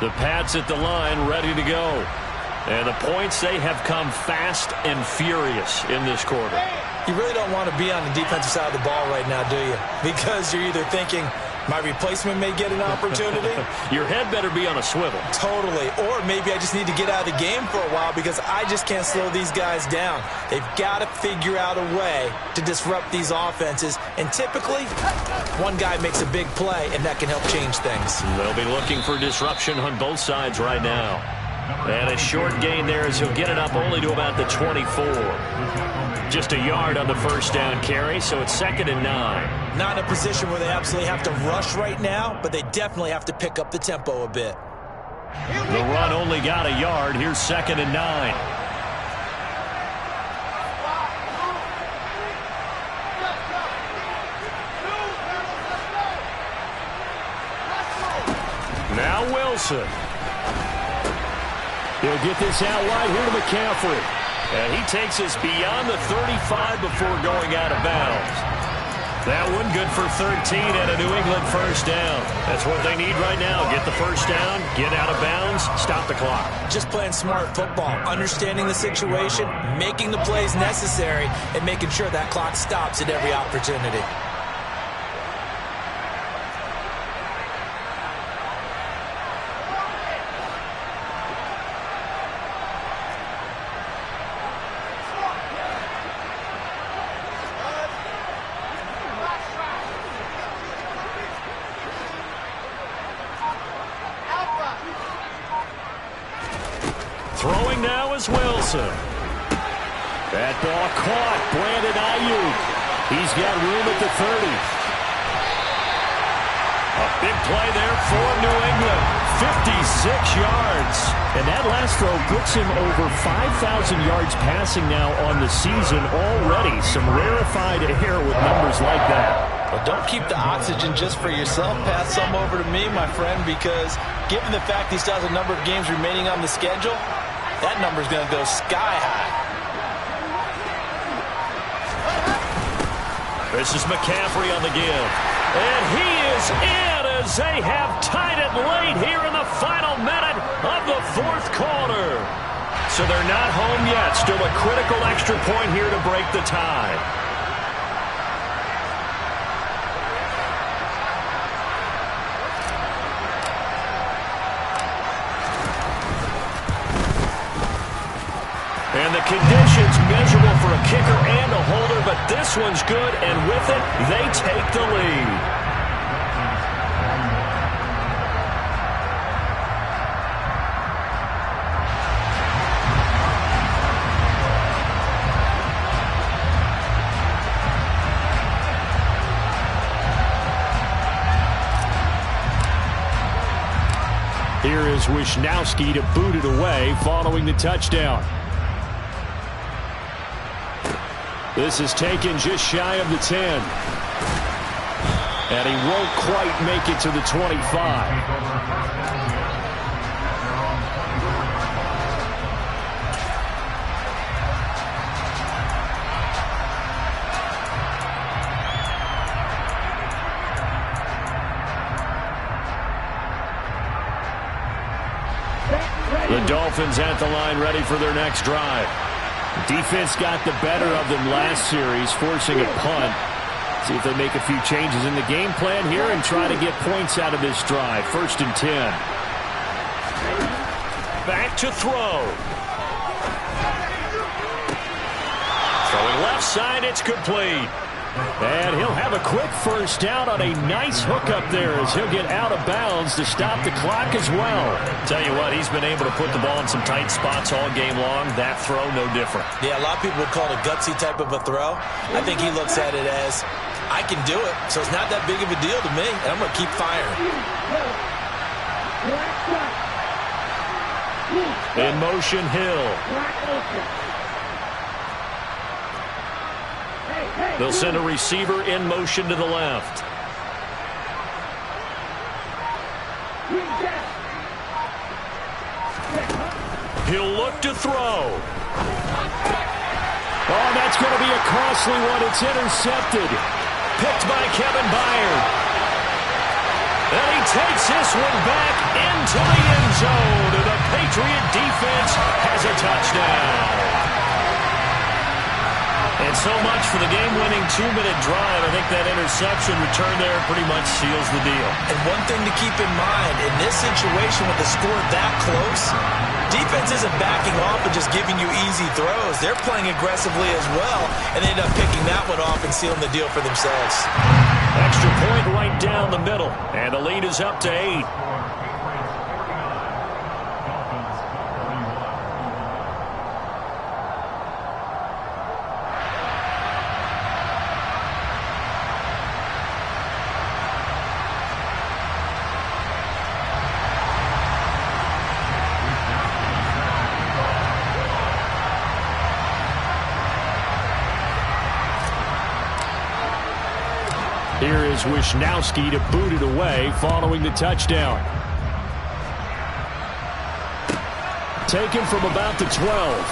The Pats at the line, ready to go. And the points, they have come fast and furious in this quarter. You really don't want to be on the defensive side of the ball right now, do you? Because you're either thinking, my replacement may get an opportunity. Your head better be on a swivel. Totally. Or maybe I just need to get out of the game for a while because I just can't slow these guys down. They've got to figure out a way to disrupt these offenses. And typically, one guy makes a big play, and that can help change things. They'll be looking for disruption on both sides right now. And a short gain there as he'll get it up only to about the 24. Just a yard on the 1st down carry, so it's 2nd and 9. Not in a position where they absolutely have to rush right now, but they definitely have to pick up the tempo a bit. The run only got a yard. Here's 2nd and 9. Now Wilson. He'll get this out wide here to McCaffrey. And he takes us beyond the 35 before going out of bounds. That one good for 13 and a New England 1st down. That's what they need right now. Get the 1st down, get out of bounds, stop the clock. Just playing smart football, understanding the situation, making the plays necessary, and making sure that clock stops at every opportunity. Throwing now is Wilson. That ball caught. Brandon Ayuk. He's got room at the 30. A big play there for New England. 56 yards. And that last throw puts him over 5,000 yards passing now on the season already. Some rarefied air with numbers like that. Well, don't keep the oxygen just for yourself. Pass some over to me, my friend, because given the fact he still has a number of games remaining on the schedule, that number's going to go sky high. This is McCaffrey on the give. And he is in as they have tied it late here in the final minute of the 4th quarter. So they're not home yet. Still a critical extra point here to break the tie. And the conditions miserable for a kicker and a holder, but this one's good, and with it, they take the lead. Here is Wisnowski to boot it away following the touchdown. This is taken just shy of the 10. And he won't quite make it to the 25. The Dolphins at the line, ready for their next drive. Defense got the better of them last series, forcing a punt. See if they make a few changes in the game plan here and try to get points out of this drive. 1st and 10. Back to throw. Throwing left side, it's complete. And he'll have a quick first down on a nice hook up there as he'll get out of bounds to stop the clock as well. Tell you what, he's been able to put the ball in some tight spots all game long. That throw, no different. Yeah, a lot of people would call it a gutsy type of a throw. I think he looks at it as, I can do it, so it's not that big of a deal to me, and I'm going to keep firing. In motion, Hill. They'll send a receiver in motion to the left. He'll look to throw. Oh, that's going to be a costly one. It's intercepted. Picked by Kevin Byard. And he takes this one back into the end zone. And the Patriot defense has a touchdown. And so much for the game-winning 2-minute drive. I think that interception return there pretty much seals the deal. And one thing to keep in mind, in this situation with the score that close, defense isn't backing off and just giving you easy throws. They're playing aggressively as well, and they end up picking that one off and sealing the deal for themselves. Extra point right down the middle. And the lead is up to 8. Here is Wisnowski to boot it away following the touchdown. Taken from about the 12.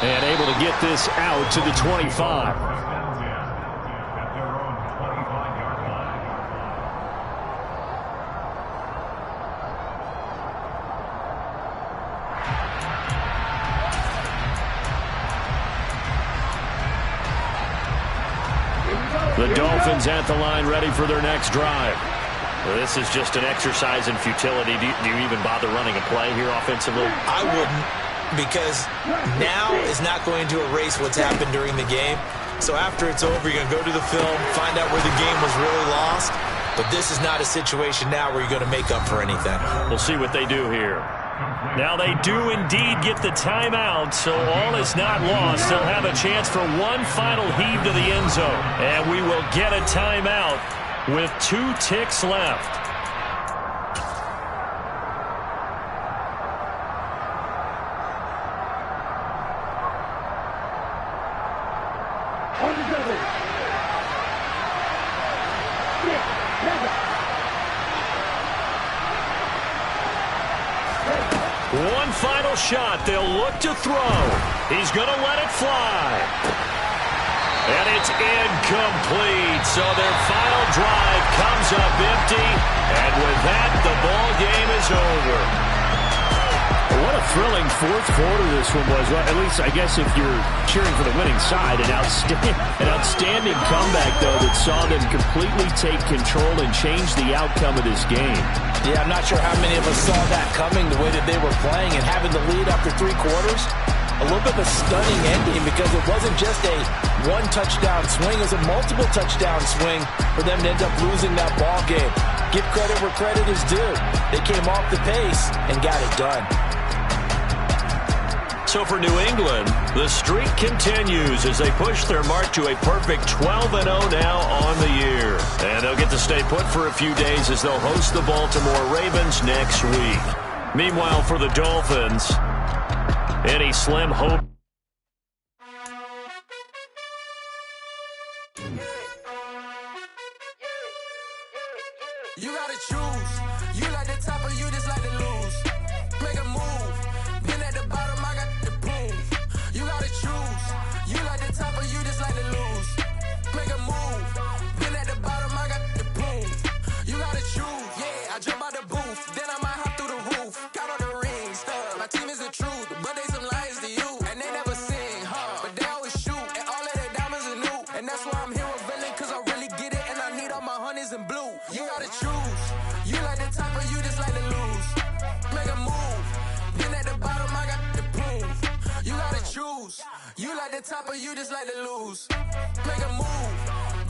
And able to get this out to the 25. The Dolphins at the line, ready for their next drive. Well, this is just an exercise in futility. Do you even bother running a play here offensively? I wouldn't, because now is not going to erase what's happened during the game. So after it's over, you're going to go to the film, find out where the game was really lost. But this is not a situation now where you're going to make up for anything. We'll see what they do here. Now they do indeed get the timeout, so all is not lost. They'll have a chance for one final heave to the end zone. And we will get a timeout with 2 ticks left. One final shot. They'll look to throw. He's going to let it fly. And it's incomplete. So their final drive comes up empty. And with that, the ball game is over. What a thrilling fourth quarter this one was. Well, at least I guess if you're cheering for the winning side, an outstanding comeback, though, that saw them completely take control and change the outcome of this game. Yeah, I'm not sure how many of us saw that coming, the way that they were playing and having the lead after 3 quarters. A little bit of a stunning ending because it wasn't just a one-touchdown swing. It was a multiple touchdown swing for them to end up losing that ball game. Give credit where credit is due. They came off the pace and got it done. So for New England, the streak continues as they push their mark to a perfect 12-0 now on the year. And they'll get to stay put for a few days as they'll host the Baltimore Ravens next week. Meanwhile, for the Dolphins, any slim hope. You gotta choose. You like the top or you just like to lose. Make a move. Been at the bottom, I got the proof. You gotta choose. You like the top or you just like to lose. Make a move. Been at the bottom, I got the proof. You gotta choose. Yeah, I jump out the booth. Then I might hop through the roof. Got all the rings. My team is the truth, but they some liars to you. And they never sing, but they always shoot. And all of their diamonds are new. And that's why I'm here with villain, cause I really get it. And I need all my honeys in blue. You gotta choose. You like the top or you just like to lose. Make a move. Been at the bottom, I got the proof. You gotta choose. You like the top or you just like to lose. Make a move.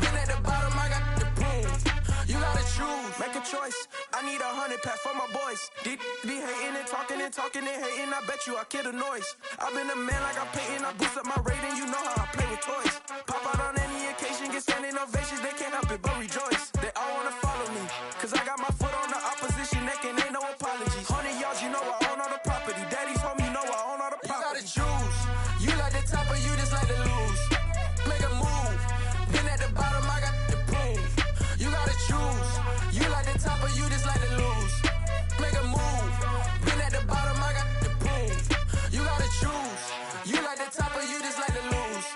Been at the bottom, I got the proof. You gotta choose. Make a choice. I need 100 Pats for my boys. Be hating and talking and hating. I bet you I kill the noise. I've been a man like I'm Peyton. I boost up my rating. You know how I play with toys. Pop out on any occasion, get standing ovations. They can't help it but rejoice. They all wanna follow me, cause I got my foot on the opposition neck and ain't no apologies. 100 yards, you know I own all the property. Daddy's home, you know I own all the property. You gotta choose. You like the top or you just like to lose. Make a move. Been at the bottom, I got the proof. You gotta choose. You like the top or you just like to lose. Make a move. Been at the bottom, I got the proof. You gotta choose. You like the top or you just like to lose.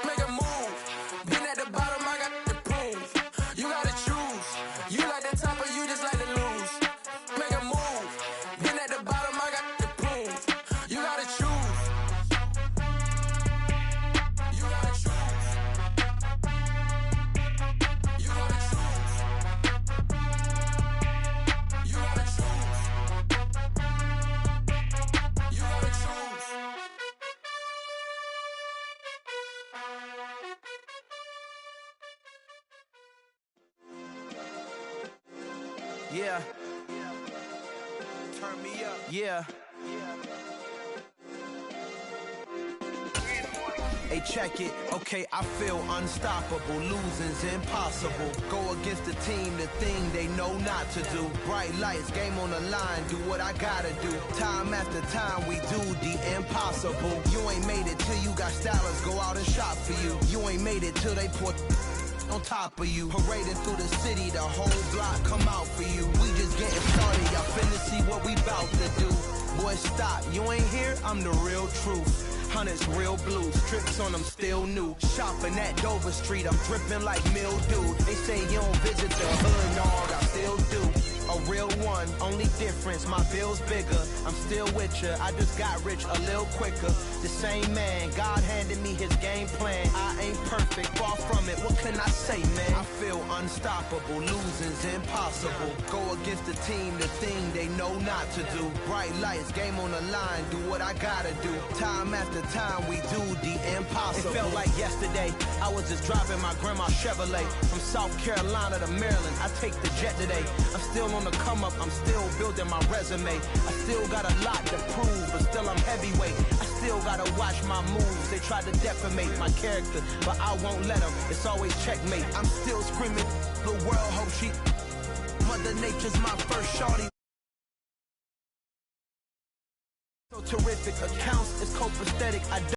Make a move. Been at the bottom, I got the proof. You gotta choose. You like the top or you just like to lose. Make a move. Been at the bottom, I got the proof. You gotta choose. You gotta choose. You gotta choose. You gotta choose. You gotta choose. Yeah. Turn me up. Yeah. Hey, check it. Okay, I feel unstoppable. Losing's impossible. Go against the team, the thing they know not to do. Bright lights, game on the line, do what I gotta do. Time after time, we do the impossible. You ain't made it till you got stylers go out and shop for you. You ain't made it till they put on top of you. Parading through the city, the whole block come out for you. We just getting started, y'all finna see what we bout to do. Boy, stop, you ain't here, I'm the real truth. Hunters, real blues, tricks on them still new. Shopping at Dover Street, I'm dripping like mildew. They say you don't visit the hood, dog, I still do. A real one, only difference, my bill's bigger. I'm still with ya, I just got rich a little quicker. The same man, God handed me his game plan. I ain't perfect, far from it, what can I say, man? I feel unstoppable, losing's impossible. Go against the team, the thing they know not to do. Bright lights, game on the line, do what I gotta do. Time after time, we do the impossible. It felt like yesterday, I was just driving my grandma's Chevrolet. From South Carolina to Maryland, I take the jet today. I'm still on the come up, I'm still building my resume. I still got a lot to prove, but still I'm heavyweight. I still gotta watch my moves. They try to defamate my character, but I won't let them. It's always checkmate. I'm still screaming, the world hope she. Mother Nature's my first shorty. So terrific accounts, it's copacetic. I